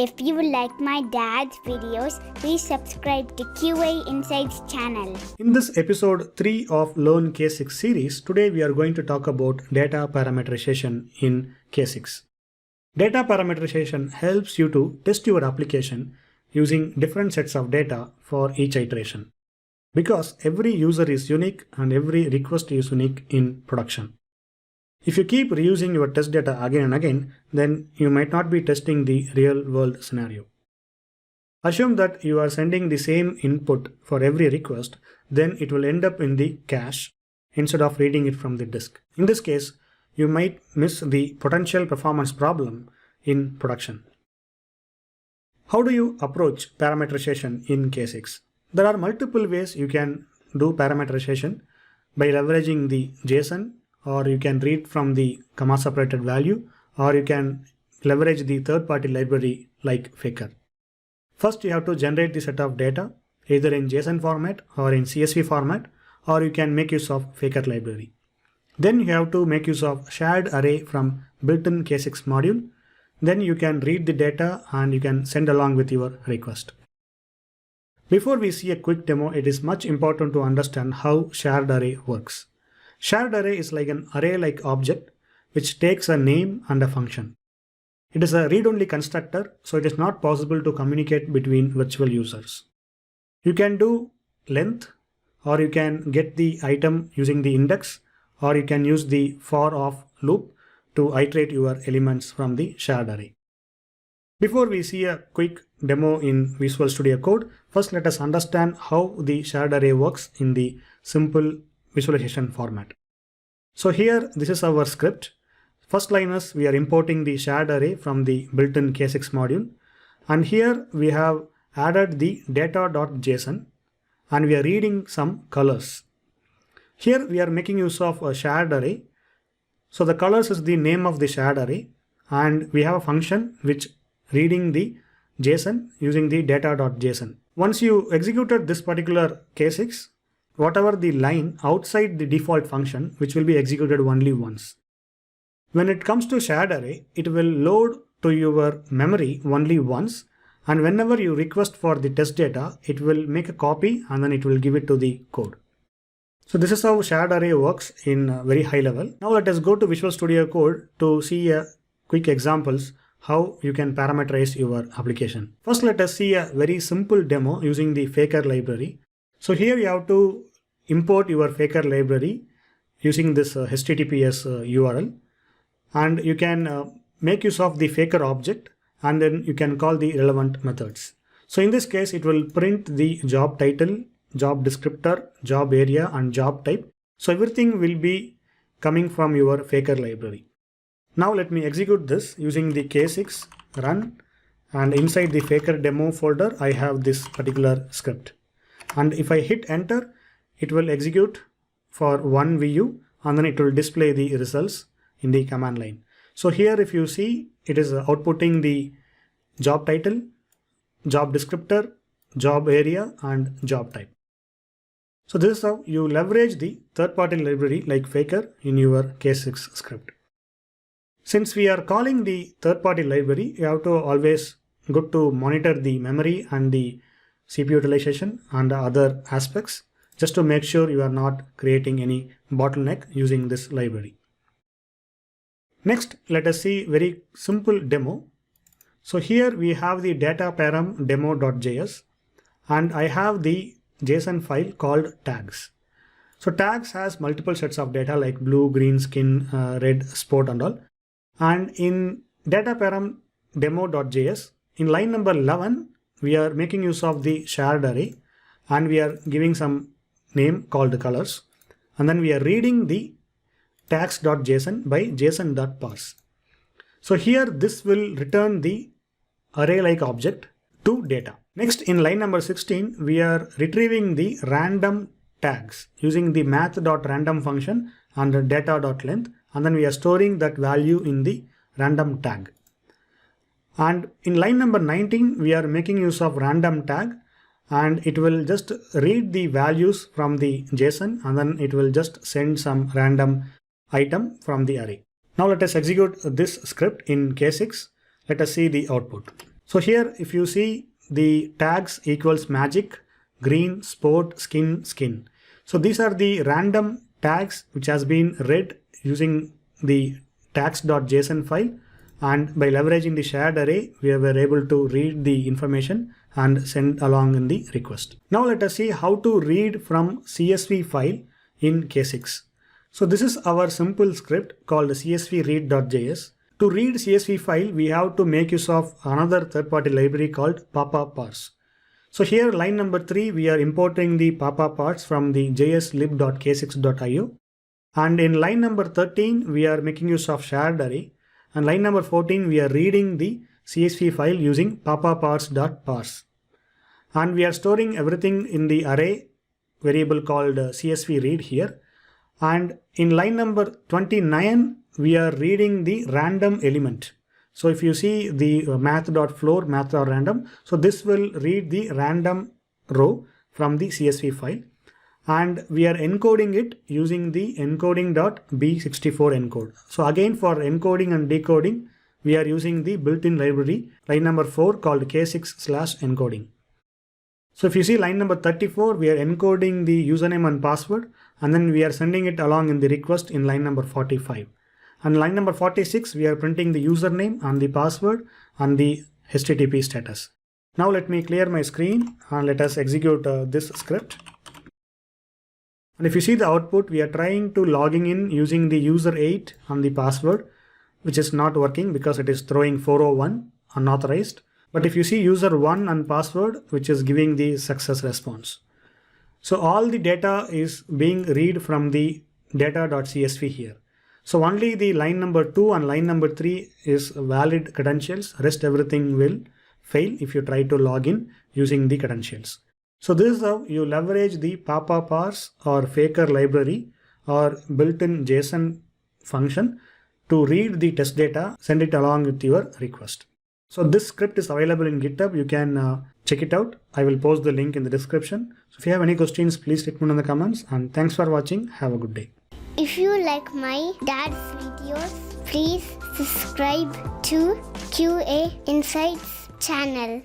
If you like my dad's videos, please subscribe to QA Insights channel. In this episode 3 of Learn K6 series, today we are going to talk about data parameterization in K6. Data parameterization helps you to test your application using different sets of data for each iteration. Because every user is unique and every request is unique in production. If you keep reusing your test data again and again, then you might not be testing the real world scenario. Assume that you are sending the same input for every request, then it will end up in the cache instead of reading it from the disk. In this case, you might miss the potential performance problem in production. How do you approach parameterization in K6? There are multiple ways you can do parameterization by leveraging the JSON, or you can read from the comma separated value, or you can leverage the third-party library like Faker. First, you have to generate the set of data either in JSON format or in CSV format, or you can make use of Faker library. Then you have to make use of shared array from built-in K6 module. Then you can read the data and you can send along with your request. Before we see a quick demo, it is much important to understand how shared array works. Shared array is like an array-like object which takes a name and a function. It is a read-only constructor, so it is not possible to communicate between virtual users. You can do length, or you can get the item using the index, or you can use the for/of loop to iterate your elements from the shared array. Before we see a quick demo in Visual Studio Code, first let us understand how the shared array works in the simple visualization format. So here, this is our script. First line is we are importing the shared array from the built-in K6 module. And here we have added the data.json and we are reading some colors. Here we are making use of a shared array. So the colors is the name of the shared array, and we have a function which reading the JSON using the data.json. Once you executed this particular K6, whatever the line outside the default function, which will be executed only once. When it comes to shared array, it will load to your memory only once, and whenever you request for the test data, it will make a copy and then it will give it to the code. So this is how shared array works in a very high level. Now let us go to Visual Studio Code to see quick examples how you can parameterize your application. First, let us see a very simple demo using the Faker library. So here you have to import your Faker library using this HTTPS URL, and you can make use of the Faker object, and then you can call the relevant methods. So in this case, it will print the job title, job descriptor, job area, and job type. So everything will be coming from your Faker library. Now let me execute this using the K6 run, and inside the Faker demo folder, I have this particular script. And if I hit enter, it will execute for one VU, and then it will display the results in the command line. So here if you see, it is outputting the job title, job descriptor, job area, and job type. So this is how you leverage the third-party library like Faker in your K6 script. Since we are calling the third-party library, you have to always go to monitor the memory and the CPU utilization and other aspects, just to make sure you are not creating any bottleneck using this library. Next, let us see very simple demo. So here we have the data param demo.js, and I have the JSON file called tags. So tags has multiple sets of data like blue, green, skin, red, sport, and all. And in data param demo.js, in line number 11, we are making use of the shared array, and we are giving some name called colors, and then we are reading the tags.json by json.parse. So here this will return the array-like object to data. Next, in line number 16, we are retrieving the random tags using the math.random function and data.length, and then we are storing that value in the random tag. And in line number 19, we are making use of random tag, and it will just read the values from the JSON, and then it will just send some random item from the array. Now let us execute this script in K6. Let us see the output. So here if you see the tags equals magic, green, sport, skin. So these are the random tags which has been read using the tags.json file, and by leveraging the shared array we were able to read the information and send along in the request. Now let us see how to read from CSV file in K6. So this is our simple script called csvread.js. To read CSV file, we have to make use of another third-party library called papa-parse. So here line number 3, we are importing the papa-parse from the jslib.k6.io. And in line number 13, we are making use of shared array. And line number 14, we are reading the CSV file using papa-parse.parse. And we are storing everything in the array variable called CSV read here. And in line number 29, we are reading the random element. So if you see the math.floor, math.random, so this will read the random row from the CSV file. And we are encoding it using the encoding.b64 encode. So again, for encoding and decoding, we are using the built-in library, line number 4 called k6/encoding. So if you see line number 34, we are encoding the username and password, and then we are sending it along in the request in line number 45. And line number 46, we are printing the username and the password and the HTTP status. Now let me clear my screen and let us execute this script. And if you see the output, we are trying to logging in using the user 8 and the password, which is not working because it is throwing 401 unauthorized. But if you see user 1 and password, which is giving the success response. So all the data is being read from the data.csv here. So only the line number 2 and line number 3 is valid credentials. Rest everything will fail if you try to log in using the credentials. So this is how you leverage the papa-parse or faker library or built-in JSON function to read the test data, send it along with your request. So this script is available in GitHub. You can check it out. I will post the link in the description. So if you have any questions, please let me know in the comments, and thanks for watching. Have a good day. If you like my dad's videos, please subscribe to QA Insights channel.